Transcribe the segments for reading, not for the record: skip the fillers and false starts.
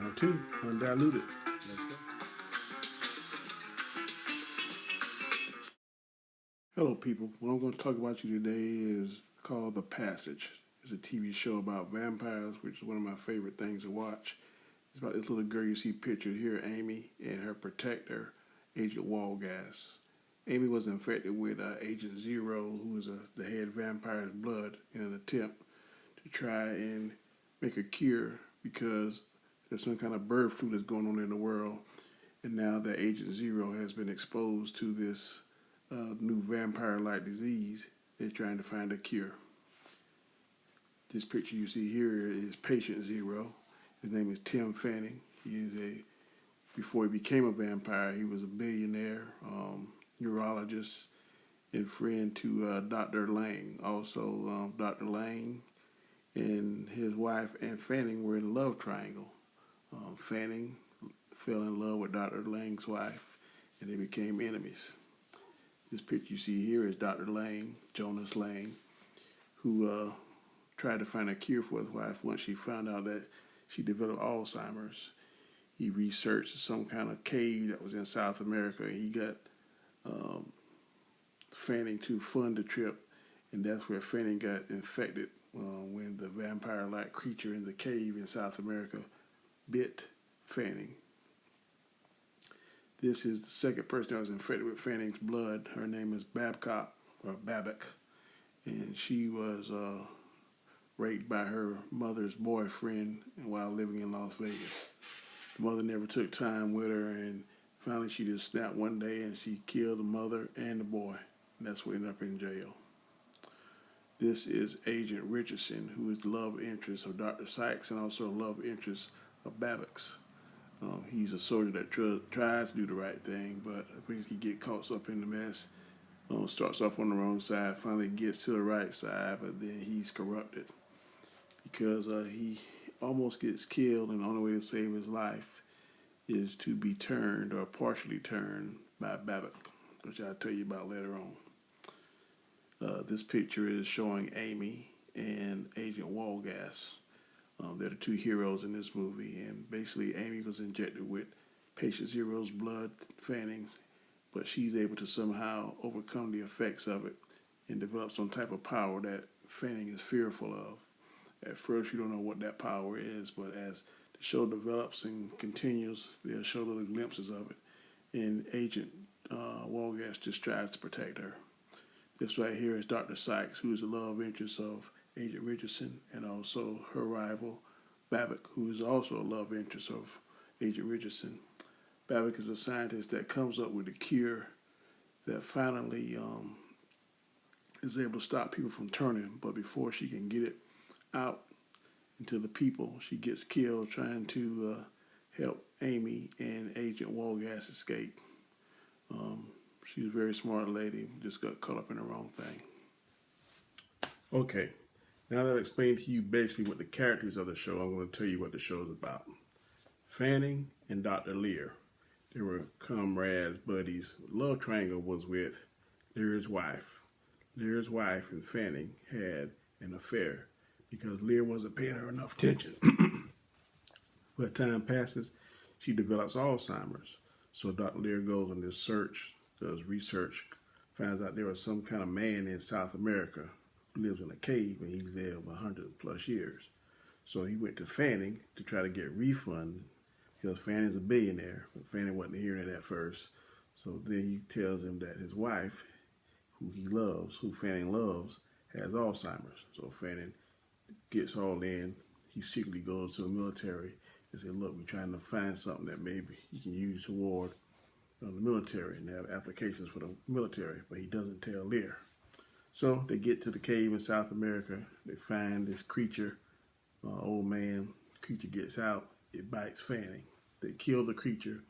Round two, undiluted. Let's go. Hello, people. What I'm going to talk about you today is called The Passage. It's a TV show about vampires, which is one of my favorite things to watch. It's about this little girl you see pictured here, Amy, and her protector, Agent Walgas. Amy was infected with Agent Zero, who is the head vampire's blood, in an attempt to try and make a cure because there's some kind of bird flu that's going on in the world. And now that Agent Zero has been exposed to this new vampire-like disease, they're trying to find a cure. This picture you see here is Patient Zero. His name is Tim Fanning. Before he became a vampire, he was a billionaire, neurologist, and friend to Dr. Lang. Also, Dr. Lang and his wife Anne Fanning were in a love triangle. Fanning fell in love with Dr. Lang's wife, and they became enemies. This picture you see here is Dr. Lang, Jonas Lang, who tried to find a cure for his wife once she found out that she developed Alzheimer's. He researched some kind of cave that was in South America, and he got Fanning to fund the trip, and that's where Fanning got infected when the vampire-like creature in the cave in South America bit Fanning. This is the second person that was infected with Fanning's blood. Her name is Babcock, or Babbitt, and she was raped by her mother's boyfriend while living in Las Vegas. The mother never took time with her, and finally she just snapped one day and she killed the mother and the boy, and that's why he ended up in jail. This is Agent Richardson, who is the love interest of Dr. Sykes and also a love interest of Babbitt's. He's a soldier that tries to do the right thing, but I think he gets caught up in the mess. Starts off on the wrong side, finally gets to the right side, but then he's corrupted because he almost gets killed, and the only way to save his life is to be turned or partially turned by Babbitt, which I'll tell you about later on. This picture is showing Amy and Agent Walgas. They're the two heroes in this movie, and basically Amy was injected with Patient Zero's blood, Fanning's, but she's able to somehow overcome the effects of it and develop some type of power that Fanning is fearful of. At first, you don't know what that power is, but as the show develops and continues, they'll show little glimpses of it, and Agent Walgas just tries to protect her. This right here is Dr. Sykes, who is the love interest of Agent Richardson, and also her rival, Babbitt, who is also a love interest of Agent Richardson. Babbitt is a scientist that comes up with a cure that finally is able to stop people from turning, but before she can get it out into the people, she gets killed trying to help Amy and Agent Walgas escape. She's a very smart lady, just got caught up in the wrong thing. Okay, now that I've explained to you basically what the characters of the show, I'm going to tell you what the show is about. Fanning and Dr. Lear, they were comrades, buddies. Love triangle was with Lear's wife. Lear's wife and Fanning had an affair because Lear wasn't paying her enough attention. But time passes, she develops Alzheimer's. So Dr. Lear goes on this search, does research, finds out there was some kind of man in South America who lives in a cave, and he's there over 100 plus years. So he went to Fanning to try to get refund because Fanning's a billionaire, but Fanning wasn't hearing it at first. So then he tells him that his wife, who he loves, who Fanning loves, has Alzheimer's. So Fanning gets all in. He secretly goes to the military and says, look, we're trying to find something that maybe you can use toward the military, and they have applications for the military, but he doesn't tell Lear. So they get to the cave in South America. They find this creature, old man. The creature gets out. It bites Fanning. They kill the creature.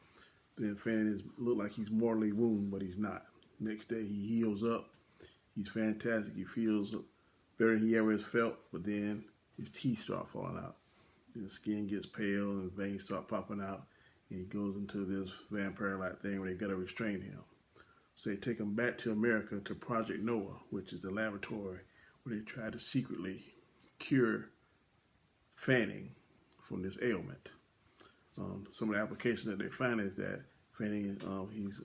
Then Fanning look like he's mortally wounded, but he's not. Next day he heals up. He's fantastic. He feels better than he ever has felt, but then his teeth start falling out. Then the skin gets pale and veins start popping out, and he goes into this vampire-like thing where they gotta restrain him. So they take him back to America to Project Noah, which is the laboratory where they try to secretly cure Fanning from this ailment. Some of the applications that they find is that Fanning, he's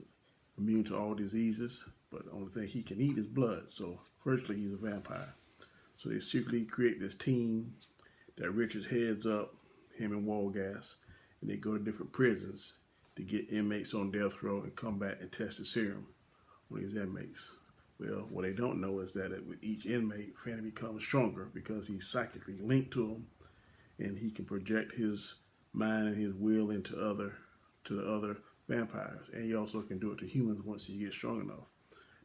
immune to all diseases, but the only thing he can eat is blood. So virtually he's a vampire. So they secretly create this team that Richards heads up, him and Walgas, and they go to different prisons to get inmates on death row and come back and test the serum on these inmates. Well, what they don't know is that with each inmate, Fanning becomes stronger because he's psychically linked to them, and he can project his mind and his will into the other vampires, and he also can do it to humans once he gets strong enough.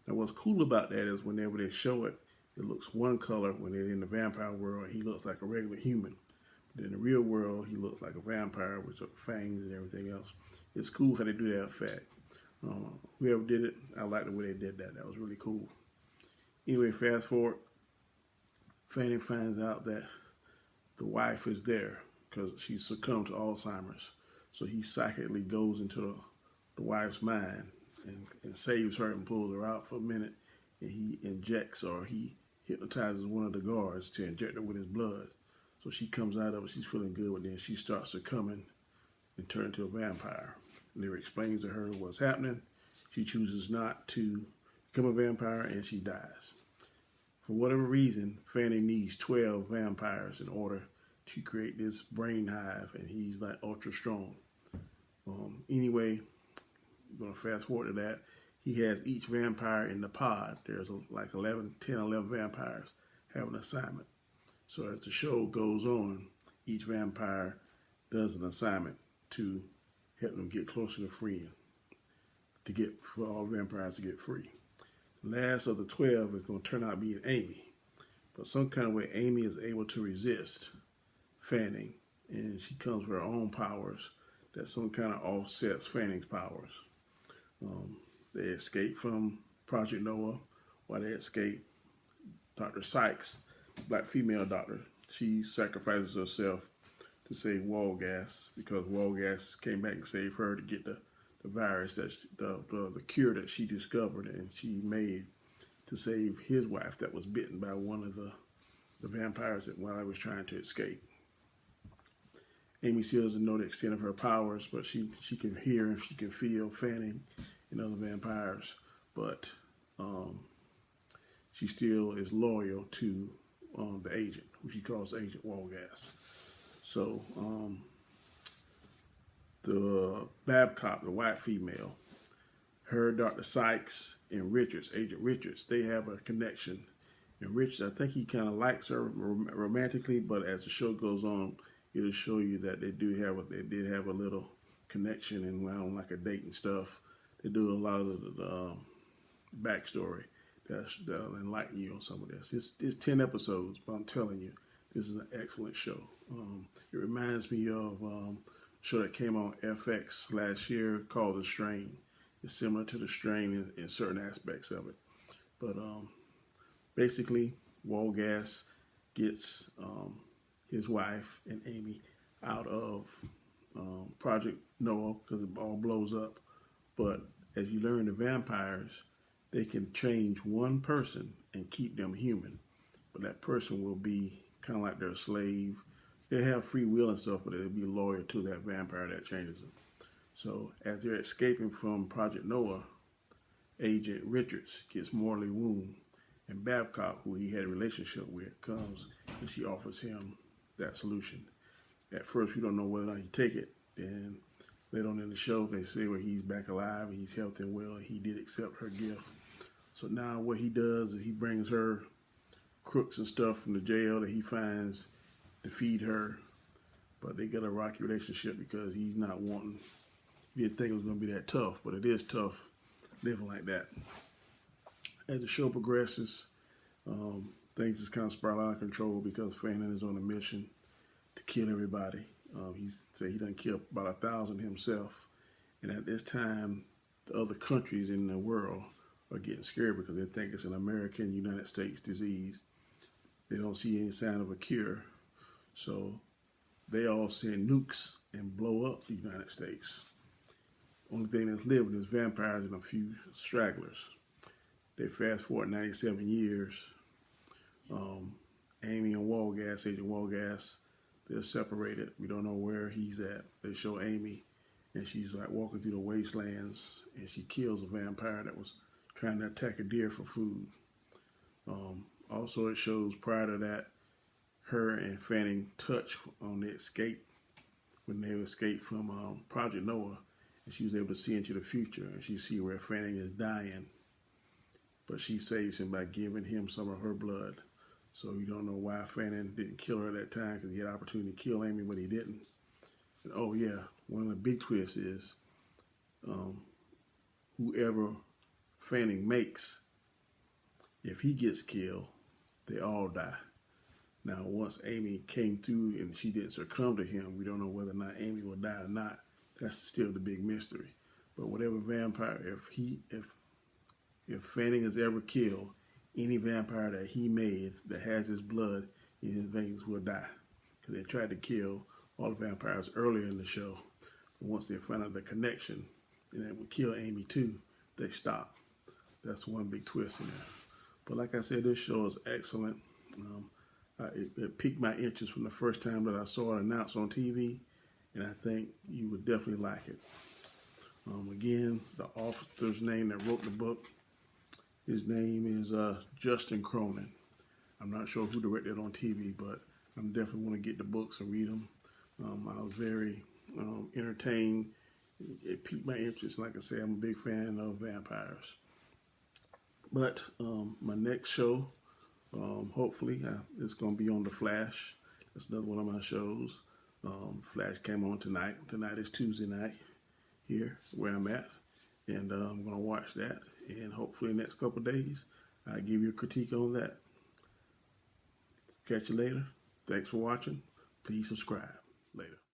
Now, what's cool about that is whenever they show it, it looks one color when they're in the vampire world. He looks like a regular human, but in the real world, he looks like a vampire with fangs and everything else. It's cool how they do that effect. Whoever did it, I like the way they did that. That was really cool. Anyway, fast forward, Fanning finds out that the wife is there because she succumbed to Alzheimer's. So he psychically goes into the wife's mind and saves her and pulls her out for a minute. And he injects, or he hypnotizes one of the guards to inject her with his blood. So she comes out of it, she's feeling good, but then she starts succumbing and turns into a vampire. Lyra explains to her what's happening. She chooses not to become a vampire, and she dies. For whatever reason, Fanning needs 12 vampires in order to create this brain hive, and he's like ultra strong. Anyway, I'm going to fast forward to that. He has each vampire in the pod. There's like 11 vampires have an assignment. So as the show goes on, each vampire does an assignment to help them get closer to freeing, for all vampires to get free. The last of the 12 is going to turn out being Amy. But some kind of way, Amy is able to resist Fanning, and she comes with her own powers that some kind of offsets Fanning's powers. They escape from Project Noah, while they escape Dr. Sykes, black female doctor. She sacrifices herself to save Walgas because Walgas came back and saved her to get the virus, that the cure that she discovered and she made to save his wife that was bitten by one of the vampires while I was trying to escape. Amy still doesn't know the extent of her powers, but she can hear and she can feel Fanning and other vampires, but she still is loyal to the agent, who she calls Agent Walgas. So the Babcock, the white female, her, Dr. Sykes, and Richards, Agent Richards, they have a connection. And Richards, I think he kind of likes her romantically, but as the show goes on, it'll show you that they did have a little connection and went on like a date and stuff. They do a lot of the backstory that'll enlighten you on some of this. It's 10 episodes, but I'm telling you, this is an excellent show. It reminds me of a show that came on FX last year called The Strain. It's similar to The Strain in certain aspects of it. But basically, Walgas gets his wife and Amy out of Project Noah because it all blows up. But as you learn, the vampires, they can change one person and keep them human. But that person will be kind of like their slave. They have free will and stuff, but they'll be loyal to that vampire that changes them. So as they're escaping from Project Noah, Agent Richards gets mortally wounded, and Babcock, who he had a relationship with, comes and she offers him that solution. At first, we don't know whether or not he take it. Then later on in the show, they say where he's back alive, he's healthy and well, and he did accept her gift. So now what he does is he brings her crooks and stuff from the jail that he finds to feed her. But they got a rocky relationship because he's not wanting, he didn't think it was going to be that tough, but it is tough living like that. As the show progresses, things just kind of spiral out of control because Fanning is on a mission to kill everybody. He said he done killed about 1,000 himself. And at this time, the other countries in the world are getting scared because they think it's an American, United States disease. They don't see any sign of a cure. So they all send nukes and blow up the United States. Only thing that's living is vampires and a few stragglers. They fast forward 97 years. Amy and Walgas, Agent Walgas, they're separated. We don't know where he's at. They show Amy, and she's like walking through the wastelands, and she kills a vampire that was trying to attack a deer for food. Also, it shows prior to that, her and Fanning touch on the escape when they escaped from Project Noah, and she was able to see into the future, and she see where Fanning is dying, but she saves him by giving him some of her blood. So you don't know why Fanning didn't kill her at that time, because he had the opportunity to kill Amy, but he didn't. And oh yeah, one of the big twists is whoever Fanning makes, if he gets killed, they all die. Now, once Amy came through and she didn't succumb to him, we don't know whether or not Amy will die or not. That's still the big mystery. But whatever vampire, if Fanning is ever killed, any vampire that he made that has his blood in his veins will die. Because they tried to kill all the vampires earlier in the show. But once they found out the connection, and it would kill Amy too, they stopped. That's one big twist in there. But like I said, this show is excellent. It piqued my interest from the first time that I saw it announced on TV, and I think you would definitely like it. Again, the author's name that wrote the book, his name is Justin Cronin. I'm not sure who directed it on TV, but I definitely want to get the books and read them. I was very entertained. It piqued my interest. Like I said, I'm a big fan of vampires. But my next show, hopefully, it's going to be on The Flash. That's another one of my shows. Flash came on tonight. Tonight is Tuesday night here where I'm at. And I'm going to watch that. And hopefully, the next couple of days, I'll give you a critique on that. Catch you later. Thanks for watching. Please subscribe. Later.